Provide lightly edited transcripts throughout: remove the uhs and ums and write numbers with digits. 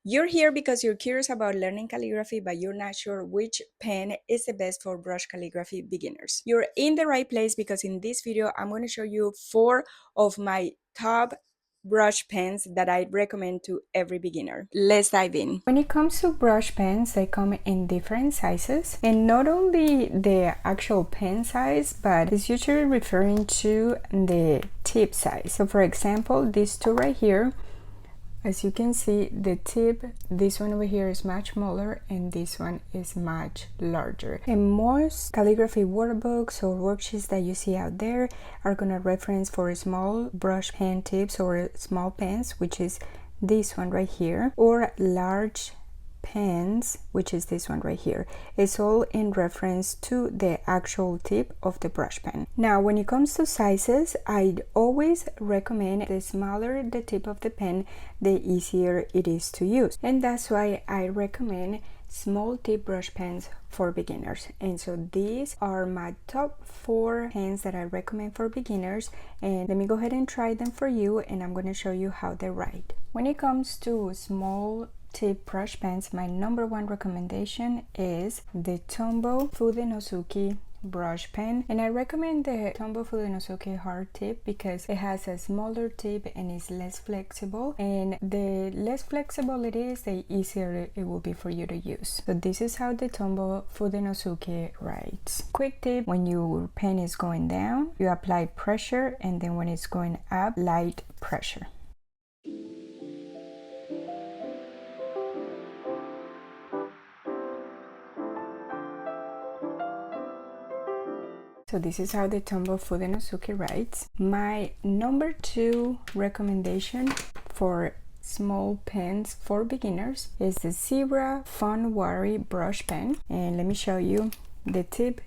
You're here because you're curious about learning calligraphy, but you're not sure which pen is the best for brush calligraphy beginners. You're in the right place because in this video, I'm going to show you 4 of my top brush pens that I recommend to every beginner. Let's dive in. When it comes to brush pens, they come in different sizes, and not only the actual pen size, but it's usually referring to the tip size. So for example, these two right here, as you can see, the tip, this one over here is much smaller and this one is much larger. And most calligraphy workbooks or worksheets that you see out there are gonna reference for small brush pen tips or small pens, which is this one right here, or large pens, which is this one right here. It's all in reference to the actual tip of the brush pen. Now when it comes to sizes, I'd always recommend the smaller the tip of the pen, the easier it is to use, and that's why I recommend small tip brush pens for beginners. And so these are my top 4 pens that I recommend for beginners, and let me go ahead and try them for you, and I'm going to show you how they write. When it comes to small tip brush pens, my number 1 recommendation is the Tombow Fudenosuke brush pen, and I recommend the Tombow Fudenosuke hard tip because it has a smaller tip and is less flexible, and the less flexible it is, the easier it will be for you to use. So this is how the Tombow Fudenosuke writes. Quick tip: when your pen is going down, you apply pressure, and then when it's going up, light pressure. So this is how the Tombow Fudenosuke writes. My number 2 recommendation for small pens for beginners is the Zebra Funwari brush pen, and let me show you. The tip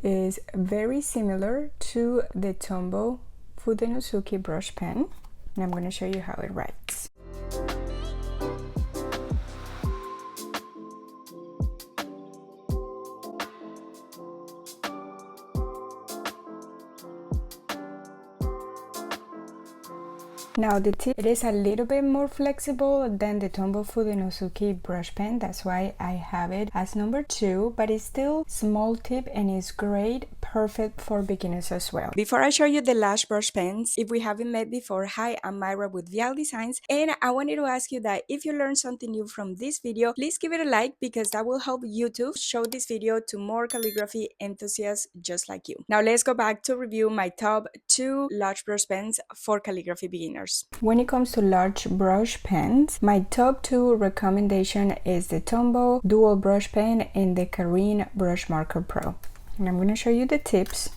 is very similar to the Tombow Fudenosuke brush pen, and I'm going to show you how it writes. Now the tip, it is a little bit more flexible than the Tombow Fudenosuke brush pen, that's why I have it as number 2, but it's still small tip and is great, perfect for beginners as well. Before I show you the last brush pens, if we haven't met before, hi, I'm Myra with Vial Designs, and I wanted to ask you that if you learned something new from this video, please give it a like because that will help YouTube show this video to more calligraphy enthusiasts just like you. Now let's go back to review my top 2 large brush pens for calligraphy beginners. When it comes to large brush pens, my top 2 recommendation is the Tombow dual brush pen and the Karin brush marker pro. And I'm going to show you the tips.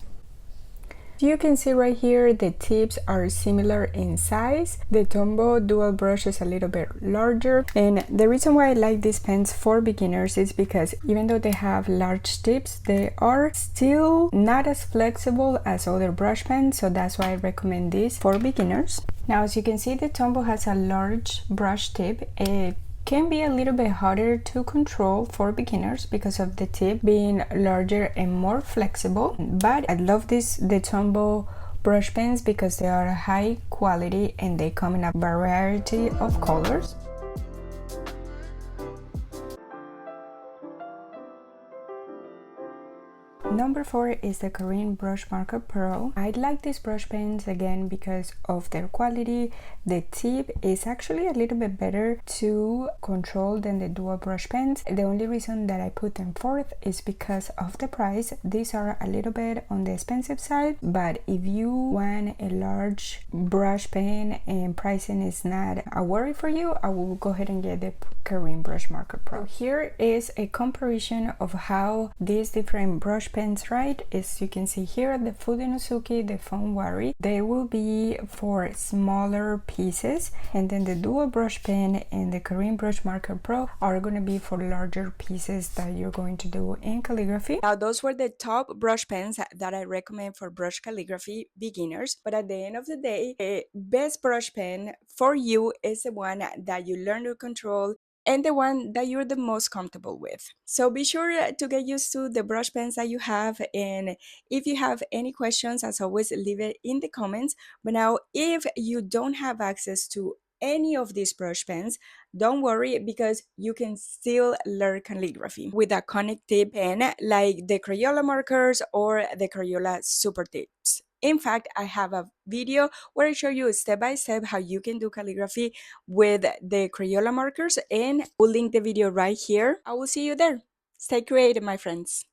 You can see right here the tips are similar in size. The Tombow dual brush is a little bit larger, and the reason why I like these pens for beginners is because even though they have large tips, they are still not as flexible as other brush pens, so that's why I recommend this for beginners. Now as you can see, the Tombow has a large brush tip. It can be a little bit harder to control for beginners because of the tip being larger and more flexible, but I love the Tombow brush pens because they are high quality and they come in a variety of colors. Number 4 is the Karin Brush Marker Pro. I like these brush pens again because of their quality. The tip is actually a little bit better to control than the dual brush pens. The only reason that I put them fourth is because of the price. These are a little bit on the expensive side, but if you want a large brush pen and pricing is not a worry for you, I will go ahead and get the Karin Brush Marker Pro. Here is a comparison of how these different brush pens right. As you can see here, the Fudenosuke, the Funwari, they will be for smaller pieces, and then the dual brush pen and the Karin Brush Marker Pro are going to be for larger pieces that you're going to do in calligraphy. Now those were the top brush pens that I recommend for brush calligraphy beginners, but at the end of the day, the best brush pen for you is the one that you learn to control and the one that you're the most comfortable with. So be sure to get used to the brush pens that you have, and if you have any questions, as always, leave it in the comments. But now, if you don't have access to any of these brush pens, don't worry, because you can still learn calligraphy with a connected pen like the Crayola markers or the Crayola Super Tips. In fact, I have a video where I show you step by step how you can do calligraphy with the Crayola markers, and we'll link the video right here. I will see you there. Stay creative, my friends.